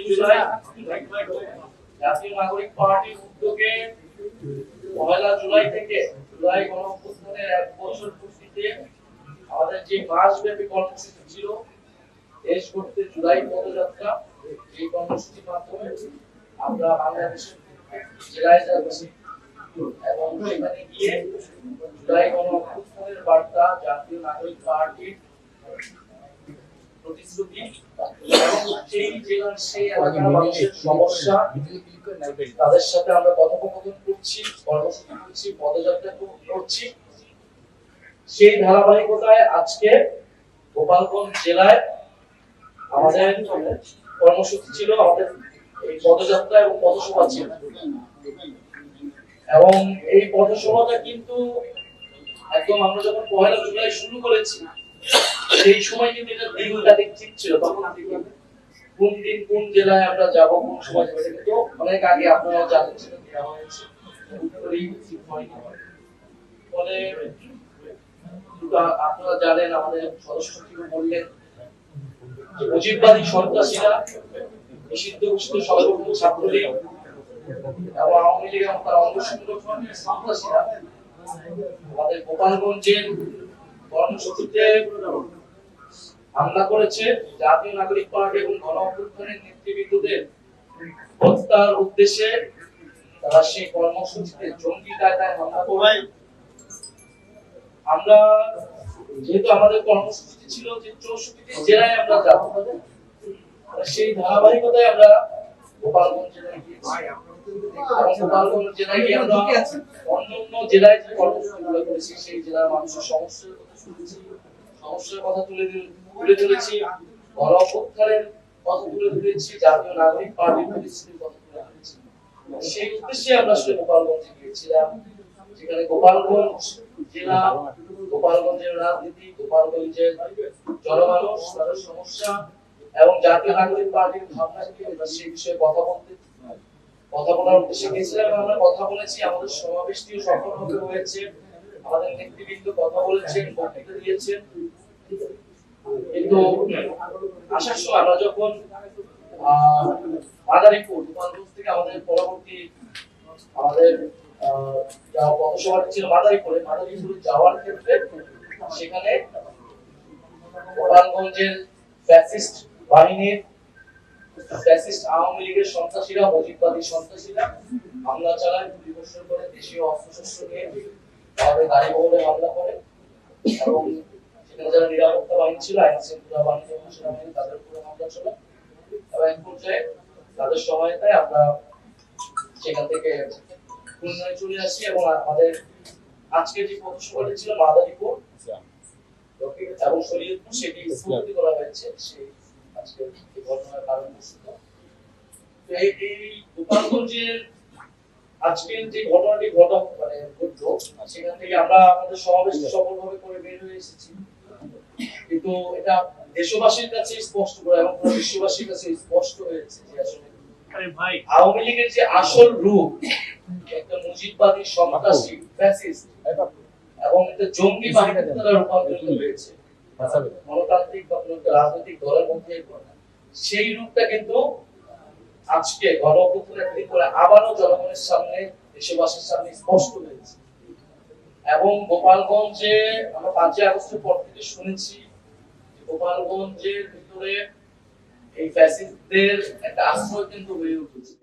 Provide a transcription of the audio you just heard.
জুলাই জাতীয় নাগরিক পার্টির উদ্যোগে 1 জুলাই থেকে জুলাই গণঅভ্যুত্থানের 1 বছর পূর্তিতে আমাদের যে মাসব্যাপী কর্মসূচি ছিল দেশ করতে জুলাই পদযাত্রা, এই কর্মসূচির মাধ্যমে আমরা বাংলাদেশের জেলায় যাচ্ছি এবং সেখানে গিয়ে জুলাই গণঅভ্যুত্থানের বার্তা, জাতীয় নাগরিক পার্টির প্রতিশ্রুতি এবং সেই জেলার সেই এলাকার মানুষের সমস্যা তাদের সাথে আমরা কথোপকথন করছি, কর্মসূচি করছি, পদযাত্রা করছি। সেই ধারাবাহিকতায় আজকে গোপালগঞ্জ জেলায় আমাদের কর্মসূচি ছিল, আমাদের এই পদযাত্রা এবং পথসভা ছিল। এবং এই পথসভাটা কিন্তু একদম আমরা যখন 1 জুলাই শুরু করেছি সেই সময় কিন্তু এটা দিনটা ঠিক ছিল, তখন কোন দিন কোন জেলায় আমরা যাব, কোন সময় যাব, কিন্তু অনেক আগে আপনারা জানেন সেটা দেওয়া হয়েছে। ফলে আপনারা জানেন আমাদের সদস্য সচিব বললেন যে মুজিববাদী সন্ত্রাসীরা, নিষিদ্ধ ঘোষিত সংগঠন ছাত্রলীগ এবং আওয়ামী লীগ এবং তার অঙ্গ সংগঠনের সন্ত্রাসীরা আমাদের গোপালগঞ্জের কর্মসূচিতে হামলা করেছে। জাতীয় নাগরিক পার্টি এবং গণঅভ্যুত্থানের নেতৃবৃন্দদের হত্যার উদ্দেশ্যে তারা সেই কর্মসূচিতে জঙ্গি কায়দায় হামলা করে। আমরা যেহেতু আমাদের কর্মসূচি ছিল যে 64টি জেলায় আমরা যাব, সেই ধারাবাহিকতায় আমরা গোপালগঞ্জ জেলায় গিয়েছি। গোপালগঞ্জ জেলায় গিয়ে আমরা অন্যান্য জেলায় যে কর্মসূচিগুলো করেছি সেই জেলার মানুষের সমস্যার কথা শুনেছি, সমস্যার কথা তুলে ধরেছি, গণঅভ্যুত্থানের কথা তুলে ধরেছি, জাতীয় নাগরিক পার্টির পরিস্থিতির কথা তুলে ধরেছি। সেই উদ্দেশ্যে আমরা আসলে গোপালগঞ্জে গিয়েছিলাম, যেখানে গোপালগঞ্জ জেলা, গোপালগঞ্জের রাজনীতি, গোপালগঞ্জের জনমানুষ, তাদের সমস্যা এবং জাতীয় নাগরিক পার্টির ভাবনা কি আমরা সেই বিষয়ে কথা বলার উদ্দেশ্যে গিয়েছিলাম। আমরা কথা বলেছি, আমাদের সমাবেশটিও সফলভাবে হয়েছে, আমাদের নেতৃবৃন্দ কথা বলেছেন, বক্তৃতা দিয়েছেন। কিন্তু আসার সময় আমরা যখন মাদারীপুর, গোপালগঞ্জ থেকে আমাদের পরবর্তী আমাদের পথসভাটি ছিল মাদারীপুরে যাওয়ার ক্ষেত্রে সেখানে গোপালগঞ্জের ফ্যাসিস্ট বাহিনীর, ফ্যাসিস্ট আওয়ামী লীগের সন্ত্রাসীরা, মুজিববাদী সন্ত্রাসীরা হামলা চালায়, পরিদর্শন করে, দেশীয় অস্ত্রশস্ত্র নিয়ে আমাদের গাড়ি বহরে হামলা করে এবং সেখানে যারা নিরাপত্তা বাহিনী ছিল, আইন শৃঙ্খলা বাহিনী এবং সেনাবাহিনী, তাদের উপরে হামলা চলে এবং এক পর্যায়ে তাদের সহায়তায় আমরা সেখান থেকে খুলনায় চলে আসি এবং আমাদের আজকে যে পথসভাটি ছিল মাদারীপুর এবং শরীয়তপুর, সেটি স্থগিত করা হয়েছে সেই আজকে এই ঘটনার কারণ বস্তুত। এই গোপালগঞ্জের আজকের যে ঘটনাটি ঘটলো সেখান থেকে আমরা আমাদের সমাবেশ সফলভাবে করে বের হয়ে এসেছি, কিন্তু এটা দেশবাসীর কাছে স্পষ্ট করে এবং বিশ্ববাসীর কাছে স্পষ্ট হয়েছে যে আসলে আওয়ামী লীগের যে আসল রূপ একটা মুজিববাদী সন্ত্রাসী ফ্যাসিস্ট এবং একটা জঙ্গি বাহিনীতে তারা রূপান্তরিত হয়েছে গণতান্ত্রিক বা কোনো রাজনৈতিক দলের মধ্যে, সেই রূপটা কিন্তু আজকে গণঅভ্যুত্থানের দিন করে আবারও জনগণের সামনে, দেশবাসীর সামনে স্পষ্ট হয়েছে। এবং গোপালগঞ্জে আমরা 5 আগস্টের পর থেকে শুনেছি গোপালগঞ্জের ভিতরে এই ফ্যাসিস্টদের একটা আশ্রয় কেন্দ্র হয়ে উঠেছে।